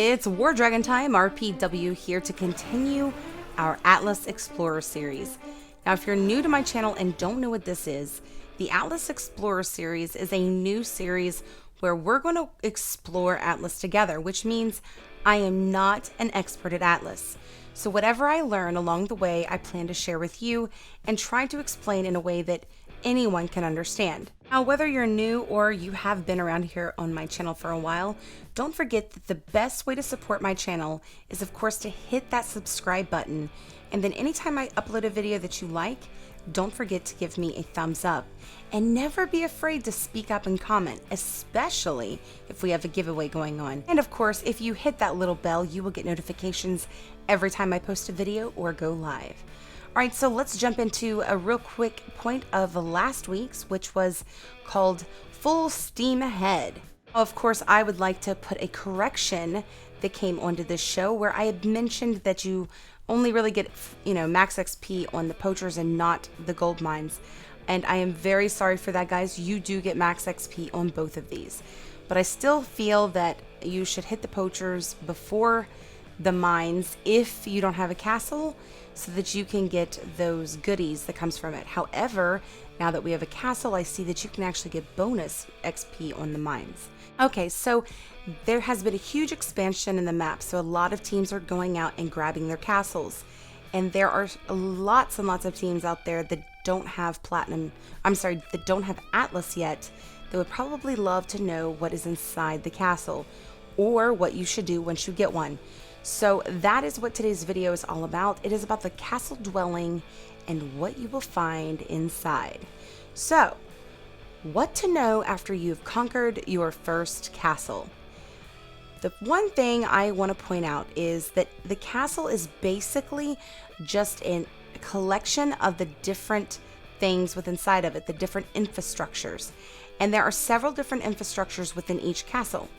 It's War Dragon time, RPW here to continue our Atlas Explorer series. Now, if you're new to my channel and don't know what this is, the Atlas Explorer series is a new series where we're going to explore Atlas together, which means I am not an expert at Atlas. So whatever I learn along the way, I plan to share with you and try to explain in a way that anyone can understand. Now, whether you're new or you have been around here on my channel for a while, don't forget that the best way to support my channel is, of course, to hit that subscribe button. And then anytime I upload a video that you like, don't forget to give me a thumbs up. And never be afraid to speak up and comment, especially if we have a giveaway going on. And of course, if you hit that little bell, you will get notifications every time I post a video or go live. All right, so let's jump into a real quick point of last week's, which was called Full Steam Ahead. Of course, I would like to put a correction that came onto this show where I had mentioned that you only really get, max XP on the poachers and not the gold mines. And I am very sorry for that, guys. You do get max XP on both of these. But I still feel that you should hit the poachers before the mines if you don't have a castle, so that you can get those goodies that comes from it. However, now that we have a castle, I see that you can actually get bonus XP on the mines. Okay, so there has been a huge expansion in the map, so a lot of teams are going out and grabbing their castles. And there are lots and lots of teams out there that don't have that don't have Atlas yet, that would probably love to know what is inside the castle, or what you should do once you get one. So that is what today's video is all about. It is about the castle dwelling and what you will find inside. So, what to know after you've conquered your first castle. The one thing I want to point out is that the castle is basically just a collection of the different things within inside of it, the different infrastructures. And there are several different infrastructures within each castle.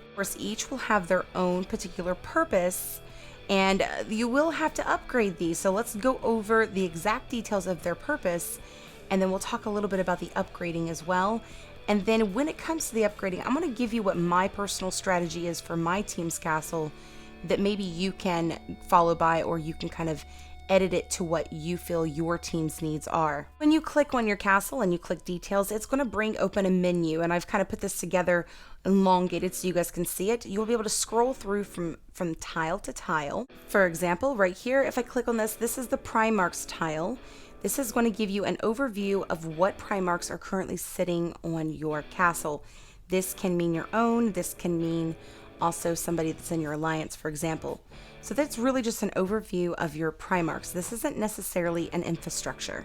Of course, each will have their own particular purpose, and you will have to upgrade these. So let's go over the exact details of their purpose, and then we'll talk a little bit about the upgrading as well. And then when it comes to the upgrading, I'm going to give you what my personal strategy is for my team's castle that maybe you can follow by, or you can kind of edit it to what you feel your team's needs are. When you click on your castle and you click details, it's going to bring open a menu, and I've kind of put this together elongated so you guys can see it. You'll be able to scroll through from tile to tile. For example, right here, if I click on this is the Primarchs tile. This is going to give you an overview of what Primarchs are currently sitting on your castle. This can mean your own, this can mean also somebody that's in your alliance, for example. So that's really just an overview of your Primarchs. This isn't necessarily an infrastructure.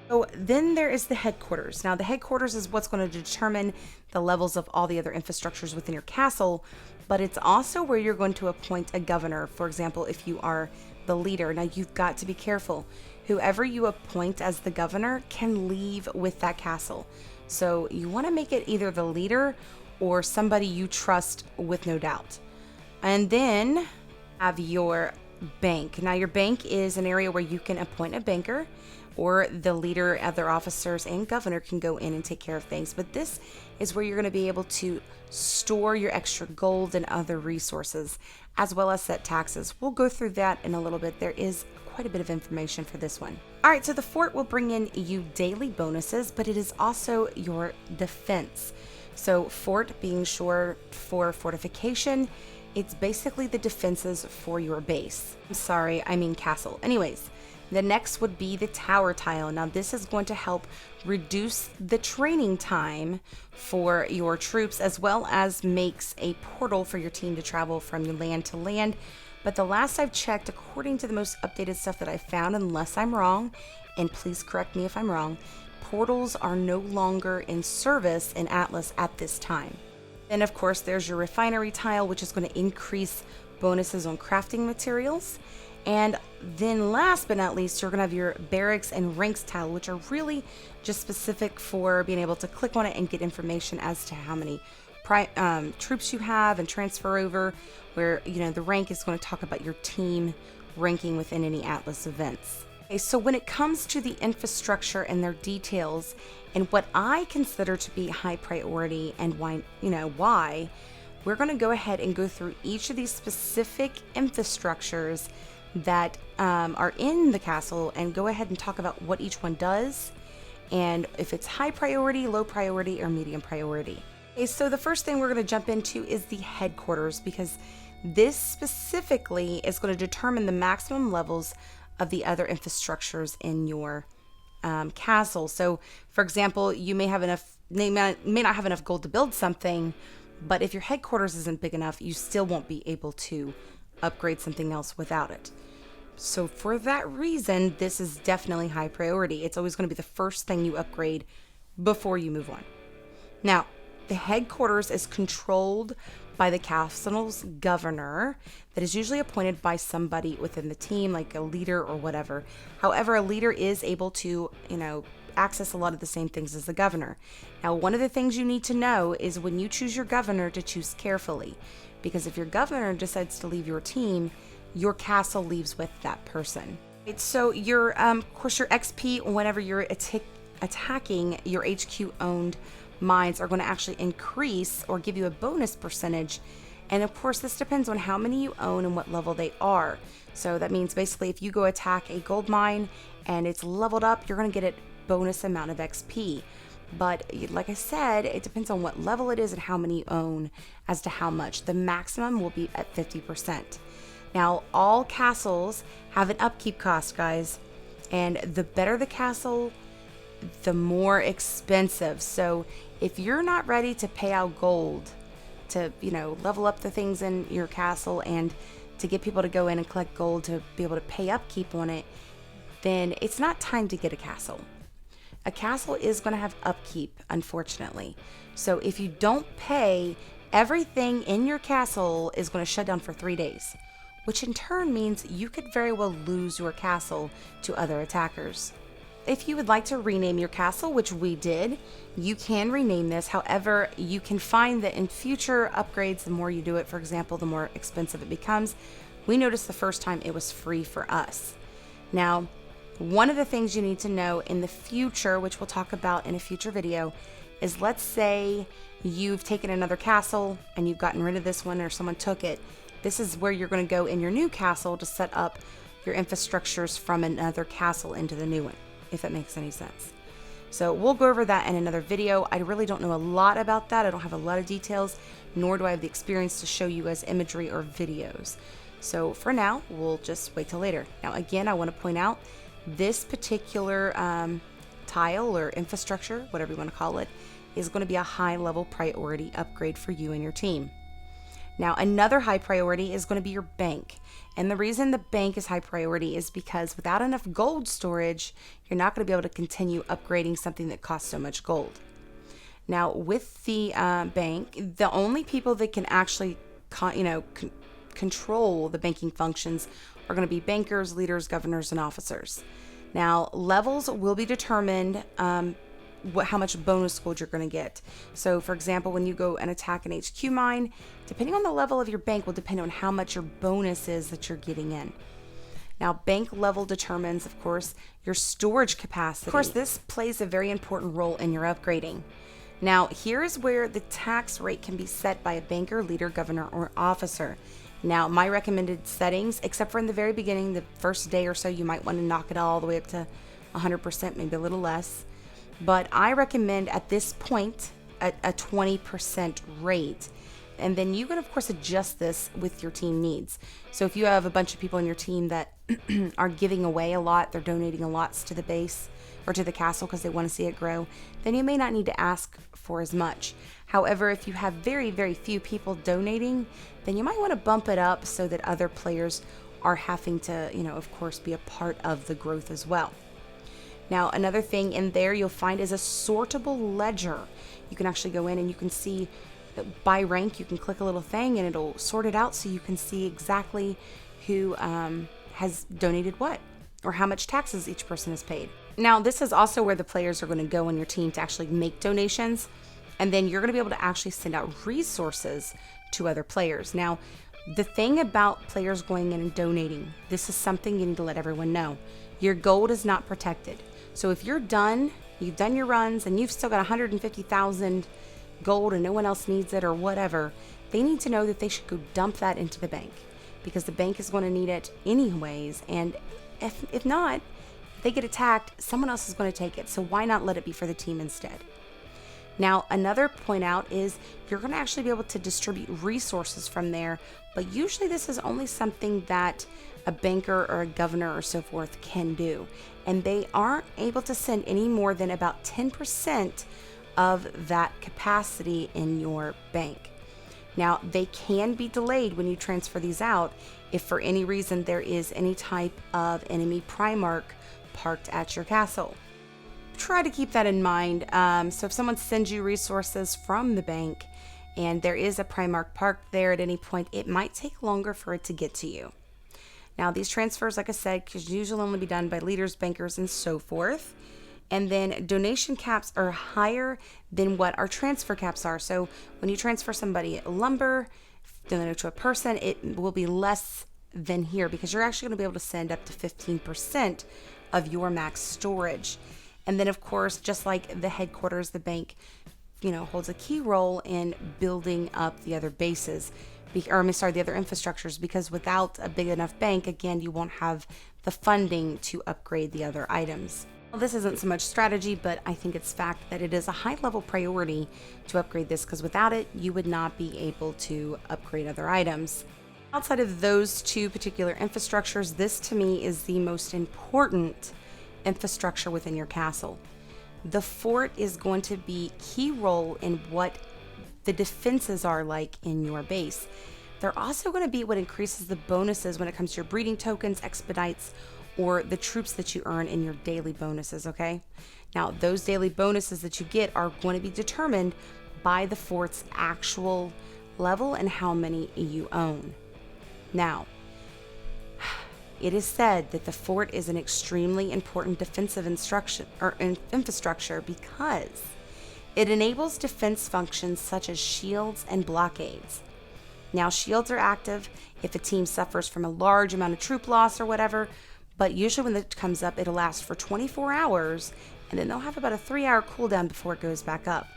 So then there is the headquarters. Now the headquarters is what's going to determine the levels of all the other infrastructures within your castle, but it's also where you're going to appoint a governor. For example, if you are the leader. Now you've got to be careful. Whoever you appoint as the governor can leave with that castle. So you want to make it either the leader or somebody you trust with no doubt. And then have your bank. Now your bank is an area where you can appoint a banker, or the leader, other officers, and governor can go in and take care of things. But this is where you're going to be able to store your extra gold and other resources, as well as set taxes. We'll go through that in a little bit. There is quite a bit of information for this one. All right, so the fort will bring in you daily bonuses, but it is also your defense. So fort being short for fortification, it's basically the defenses for your base. I'm sorry, I mean castle. Anyways, the next would be the tower tile. Now this is going to help reduce the training time for your troops, as well as makes a portal for your team to travel from land to land. But the last I've checked, according to the most updated stuff that I found, unless I'm wrong, and please correct me if I'm wrong, portals are no longer in service in Atlas at this time. Then of course there's your refinery tile, which is going to increase bonuses on crafting materials. And then last but not least, you're going to have your barracks and ranks tile, which are really just specific for being able to click on it and get information as to how many troops you have and transfer over, where the rank is going to talk about your team ranking within any Atlas events. Okay, so when it comes to the infrastructure and their details and what I consider to be high priority, and why we're going to go ahead and go through each of these specific infrastructures that are in the castle and go ahead and talk about what each one does and if it's high priority, low priority, or medium priority. Okay, so the first thing we're going to jump into is the headquarters, because this specifically is going to determine the maximum levels of the other infrastructures in your castle. So, for example, you may not have enough gold to build something, but if your headquarters isn't big enough, you still won't be able to upgrade something else without it. So for that reason, this is definitely high priority. It's always going to be the first thing you upgrade before you move on. Now, the headquarters is controlled by the castle's governor that is usually appointed by somebody within the team, like a leader or whatever. However, a leader is able to, access a lot of the same things as the governor. Now, one of the things you need to know is when you choose your governor to choose carefully, because if your governor decides to leave your team, your castle leaves with that person. Right, so your, of course, your XP whenever you're attacking your HQ-owned mines are going to actually increase or give you a bonus percentage. And of course, this depends on how many you own and what level they are. So that means basically if you go attack a gold mine and it's leveled up, you're going to get a bonus amount of XP. But like I said, it depends on what level it is and how many you own as to how much. The maximum will be at 50%. Now, all castles have an upkeep cost, guys. And the better the castle, the more expensive. So if you're not ready to pay out gold to, level up the things in your castle and to get people to go in and collect gold to be able to pay upkeep on it, then it's not time to get a castle. A castle is going to have upkeep, unfortunately. So if you don't pay, everything in your castle is going to shut down for 3 days, which in turn means you could very well lose your castle to other attackers. If you would like to rename your castle, which we did, you can rename this. However, you can find that in future upgrades, the more you do it, for example, the more expensive it becomes. We noticed the first time it was free for us. Now, one of the things you need to know in the future, which we'll talk about in a future video, is let's say you've taken another castle and you've gotten rid of this one or someone took it. This is where you're going to go in your new castle to set up your infrastructures from another castle into the new one, if that makes any sense. So we'll go over that in another video. I really don't know a lot about that. I don't have a lot of details, nor do I have the experience to show you guys imagery or videos. So for now, we'll just wait till later. Now, again, I want to point out this particular tile or infrastructure, whatever you want to call it, is going to be a high level priority upgrade for you and your team. Now, another high priority is going to be your bank. And the reason the bank is high priority is because without enough gold storage, you're not going to be able to continue upgrading something that costs so much gold. Now, with the bank, the only people that can actually control the banking functions are going to be bankers, leaders, governors, and officers. Now, levels will be determined how much bonus gold you're going to get. So, for example, when you go and attack an HQ mine, depending on the level of your bank will depend on how much your bonus is that you're getting in. Now, bank level determines, of course, your storage capacity. Of course, this plays a very important role in your upgrading. Now, here's where the tax rate can be set by a banker, leader, governor, or officer. Now, my recommended settings, except for in the very beginning, the first day or so, you might want to knock it all the way up to 100%, maybe a little less. But I recommend at this point a 20% rate. And then you can, of course, adjust this with your team needs. So if you have a bunch of people in your team that are giving away a lot, they're donating a lot to the base or to the castle because they want to see it grow, then you may not need to ask for as much. However, if you have very, very few people donating, then you might want to bump it up so that other players are having to, of course, be a part of the growth as well. Now, another thing in there you'll find is a sortable ledger. You can actually go in and you can see by rank. You can click a little thing and it'll sort it out so you can see exactly who has donated what or how much taxes each person has paid. Now, this is also where the players are going to go on your team to actually make donations, and then you're going to be able to actually send out resources to other players. Now, the thing about players going in and donating, this is something you need to let everyone know. Your gold is not protected. So if you've done your runs and you've still got 150,000 gold and no one else needs it or whatever, they need to know that they should go dump that into the bank, because the bank is going to need it anyways. And if not, if they get attacked, someone else is going to take it. So why not let it be for the team instead? Now, another point out is you're going to actually be able to distribute resources from there, but usually this is only something that a banker or a governor or so forth can do. And they aren't able to send any more than about 10% of that capacity in your bank. Now, they can be delayed when you transfer these out if for any reason there is any type of enemy Primarch parked at your castle. Try to keep that in mind. So if someone sends you resources from the bank and there is a Primarch parked there at any point, it might take longer for it to get to you. Now, these transfers, like I said, can usually only be done by leaders, bankers, and so forth. And then donation caps are higher than what our transfer caps are. So when you transfer somebody lumber, donate to a person, it will be less than here, because you're actually going to be able to send up to 15% of your max storage. And then, of course, just like the headquarters, the bank, holds a key role in building up the other bases, the other infrastructures, because without a big enough bank, again, you won't have the funding to upgrade the other items. Well, this isn't so much strategy, but I think it's fact that it is a high-level priority to upgrade this, because without it, you would not be able to upgrade other items. Outside of those two particular infrastructures, this to me is the most important infrastructure within your castle. The fort is going to be key role in what the defenses are like in your base. They're also going to be what increases the bonuses when it comes to your breeding tokens, expedites, or the troops that you earn in your daily bonuses, okay? Now, those daily bonuses that you get are going to be determined by the fort's actual level and how many you own. Now, it is said that the fort is an extremely important defensive infrastructure because it enables defense functions such as shields and blockades. Now, shields are active if a team suffers from a large amount of troop loss or whatever, but usually when it comes up, it'll last for 24 hours, and then they'll have about a 3-hour cooldown before it goes back up.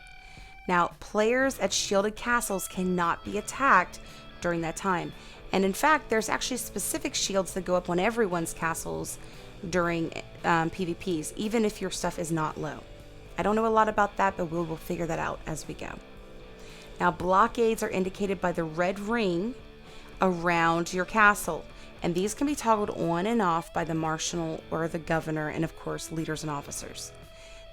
Now, players at shielded castles cannot be attacked during that time. And in fact, there's actually specific shields that go up on everyone's castles during PvPs, even if your stuff is not low. I don't know a lot about that, but we'll figure that out as we go. Now, blockades are indicated by the red ring around your castle, and these can be toggled on and off by the marshal or the governor, and of course, leaders and officers.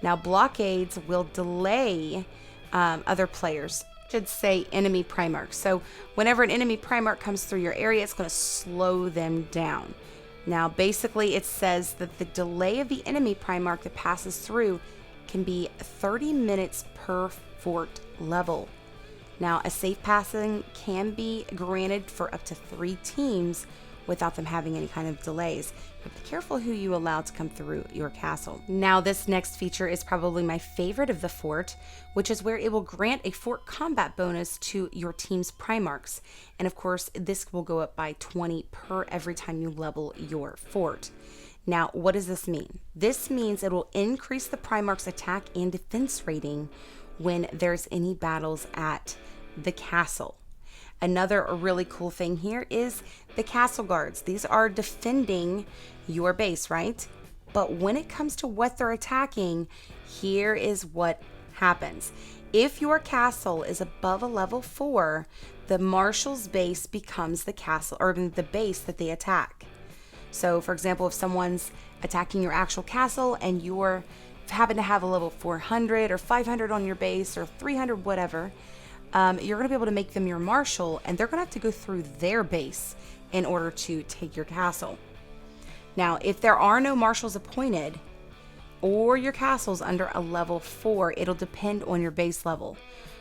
Now, blockades will delay other players. Should say enemy Primarchs. So whenever an enemy Primarch comes through your area, it's going to slow them down. Now, basically, it says that the delay of the enemy Primarch that passes through can be 30 minutes per fort level. Now, a safe passing can be granted for up to 3 teams without them having any kind of delays. But be careful who you allow to come through your castle. Now, this next feature is probably my favorite of the fort, which is where it will grant a fort combat bonus to your team's Primarchs. And of course, this will go up by 20 per every time you level your fort. Now, what does this mean? This means it will increase the Primarch's attack and defense rating when there's any battles at the castle. Another really cool thing here is the castle guards. These are defending your base, right? But when it comes to what they're attacking, here is what happens. If your castle is above a level 4, the marshal's base becomes the castle or the base that they attack. So, for example, if someone's attacking your actual castle and you happen to have a level 400 or 500 on your base or 300, whatever, you're going to be able to make them your marshal, and they're going to have to go through their base in order to take your castle. Now, if there are no marshals appointed or your castle's under a level 4, it'll depend on your base level.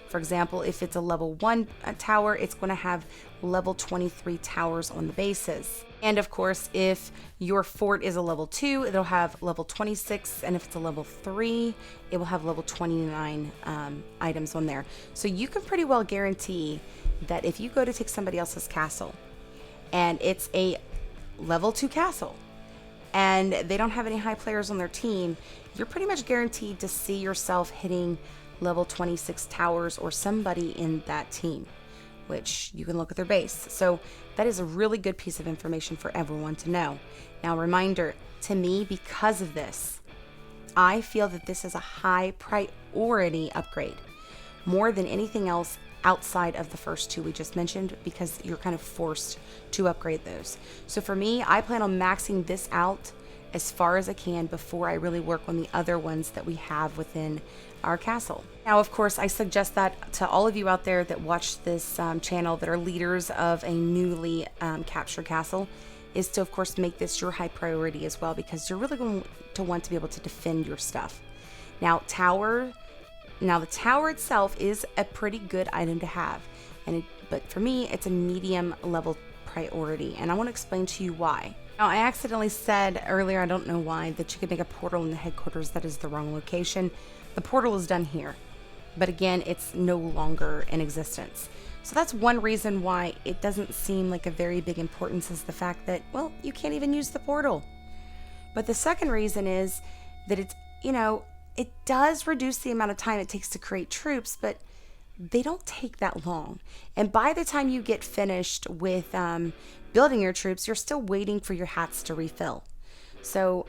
For example, if it's a level 1 tower, it's going to have level 23 towers on the bases. And of course, if your fort is a level 2, it'll have level 26. And if it's a level 3, it will have level 29 items on there. So you can pretty well guarantee that if you go to take somebody else's castle and it's a level 2 castle and they don't have any high players on their team, you're pretty much guaranteed to see yourself hitting level 26 towers or somebody in that team. which you can look at their base. So that is a really good piece of information for everyone to know. Now, reminder to me, because of this, I feel that this is a high priority upgrade, more than anything else outside of the first two we just mentioned, because you're kind of forced to upgrade those. So for me, I plan on maxing this out as far as I can before I really work on the other ones that we have within our castle. Now, of course, I suggest that to all of you out there that watch this channel that are leaders of a newly captured castle, is to, of course, make this your high priority as well, because you're really going to want to be able to defend your stuff. Now, the tower itself is a pretty good item to have, but for me, it's a medium level priority, and I want to explain to you why. Now, I accidentally said earlier, I don't know why, that you could make a portal in the headquarters. That is the wrong location. The portal is done here, but again, it's no longer in existence. So that's one reason why it doesn't seem like a very big importance, is the fact that, well, you can't even use the portal. But the second reason is that it's, it does reduce the amount of time it takes to create troops, but they don't take that long. And by the time you get finished with building your troops, you're still waiting for your hats to refill. So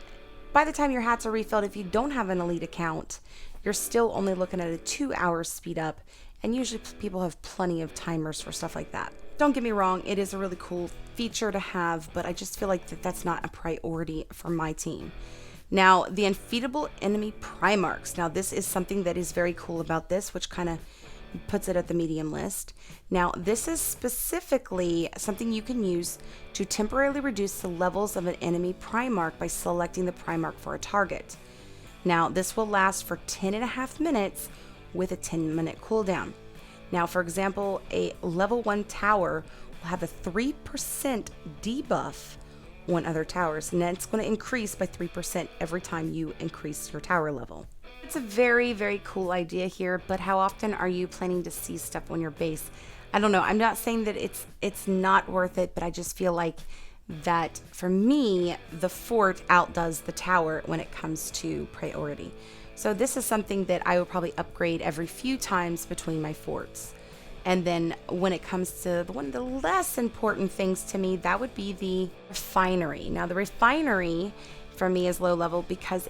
by the time your hats are refilled, if you don't have an elite account, you're still only looking at a 2-hour speed up. And usually people have plenty of timers for stuff like that. Don't get me wrong, it is a really cool feature to have, but I just feel like that's not a priority for my team. Now, the unfeedable enemy Primarchs. Now, this is something that is very cool about this, which kind of puts it at the medium list. Now, this is specifically something you can use to temporarily reduce the levels of an enemy Primarch by selecting the Primarch for a target. Now, this will last for 10.5 minutes with a 10-minute cooldown. Now, for example, a level 1 tower will have a 3% debuff on other towers, and that's going to increase by 3% every time you increase your tower level. It's a very, very cool idea here, but how often are you planning to see stuff on your base? I don't know. I'm not saying that it's not worth it, but I just feel like that for me, the fort outdoes the tower when it comes to priority. So this is something that I will probably upgrade every few times between my forts. And then when it comes to one of the less important things to me, that would be the refinery. Now, the refinery for me is low level because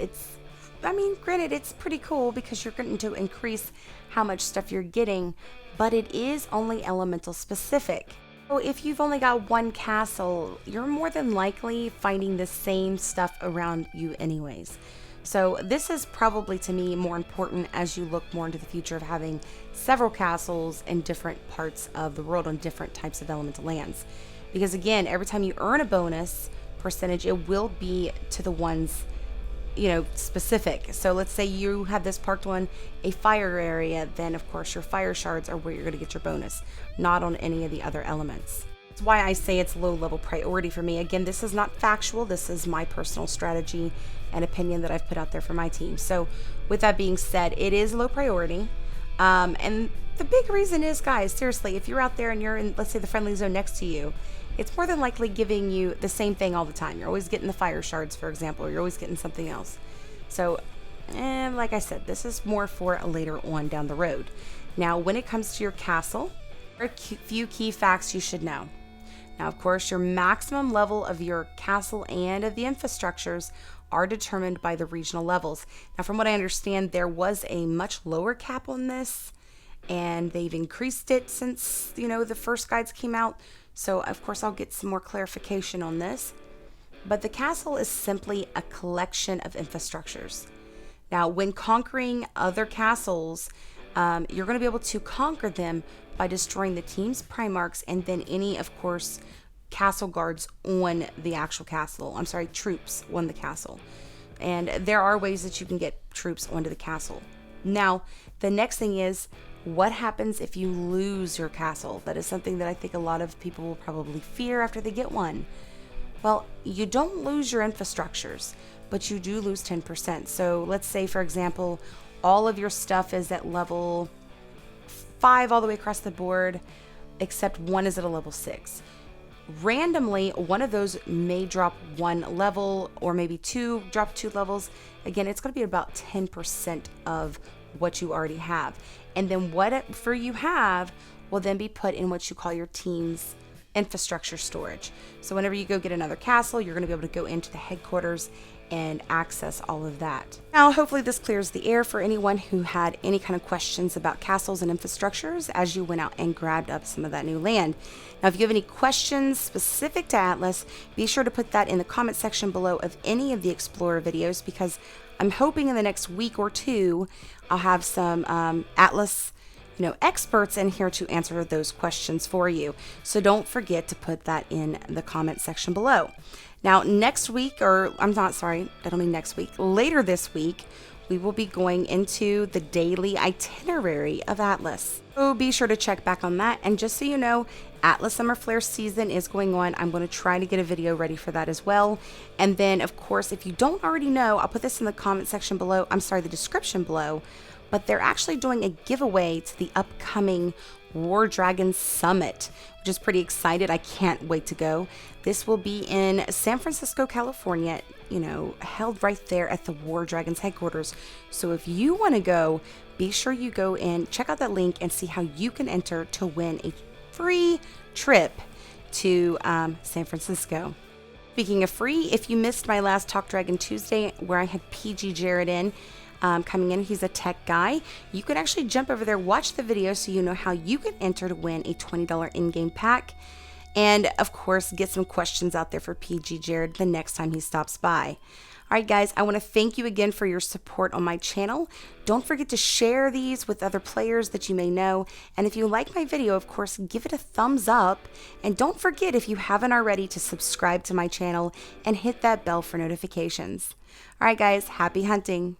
granted, it's pretty cool because you're going to increase how much stuff you're getting, but it is only elemental specific. So if you've only got one castle, you're more than likely finding the same stuff around you anyways. So this is probably, to me, more important as you look more into the future of having several castles in different parts of the world on different types of elemental lands. Because again, every time you earn a bonus percentage, it will be to the ones, specific. So let's say you have this parked on a fire area, then of course your fire shards are where you're going to get your bonus, not on any of the other elements. That's why I say it's low level priority for me. Again, this is not factual. This is my personal strategy and opinion that I've put out there for my team. So with that being said, it is low priority. And the big reason is, guys, seriously, if you're out there and you're in, let's say, the friendly zone next to you, it's more than likely giving you the same thing all the time. You're always getting the fire shards, for example, or you're always getting something else. So, like I said, this is more for later on down the road. Now, when it comes to your castle, there are a few key facts you should know. Now, of course, your maximum level of your castle and of the infrastructures are determined by the regional levels. Now, from what I understand, there was a much lower cap on this, and they've increased it since, the first guides came out. So, of course, I'll get some more clarification on this. But the castle is simply a collection of infrastructures. Now, when conquering other castles, you're going to be able to conquer them by destroying the team's Primarchs and then any, of course, castle guards on the actual castle. Troops on the castle. And there are ways that you can get troops onto the castle. Now, the next thing is, what happens if you lose your castle? That is something that I think a lot of people will probably fear after they get one. Well, you don't lose your infrastructures, but you do lose 10%. So let's say, for example, all of your stuff is at level 5 all the way across the board, except one is at a level 6. Randomly, one of those may drop 1 level, or maybe 2 drop 2 levels. Again, it's going to be about 10% of what you already have. And then whatever you have will then be put in what you call your team's infrastructure storage. So whenever you go get another castle, you're going to be able to go into the headquarters and access all of that. Now, hopefully this clears the air for anyone who had any kind of questions about castles and infrastructures as you went out and grabbed up some of that new land. Now, if you have any questions specific to Atlas, be sure to put that in the comment section below of any of the Explorer videos, because I'm hoping in the next week or two, I'll have some Atlas experts in here to answer those questions for you. So don't forget to put that in the comment section below. Now, next week, or I'm not sorry, I don't mean next week, later this week, we will be going into the daily itinerary of Atlas. So be sure to check back on that. And just so you know, Atlas Summer Flare season is going on. I'm going to try to get a video ready for that as well. And then, of course, if you don't already know, I'll put this in the comment section below. I'm sorry, the description below. But they're actually doing a giveaway to the upcoming War Dragon Summit, which is pretty excited. I can't wait to go. This will be in San Francisco, California, held right there at the War Dragons headquarters. So if you want to go, be sure you go and check out that link and see how you can enter to win a free trip to San Francisco. Speaking of free, if you missed my last Talk Dragon Tuesday where I had PG Jared in, coming in, he's a tech guy, you could actually jump over there, watch the video so you know how you can enter to win a $20 in-game pack, and of course get some questions out there for PG Jared the next time he stops by. Alright guys, I want to thank you again for your support on my channel. Don't forget to share these with other players that you may know, and if you like my video, of course, give it a thumbs up, and don't forget, if you haven't already, to subscribe to my channel and hit that bell for notifications. Alright guys, happy hunting!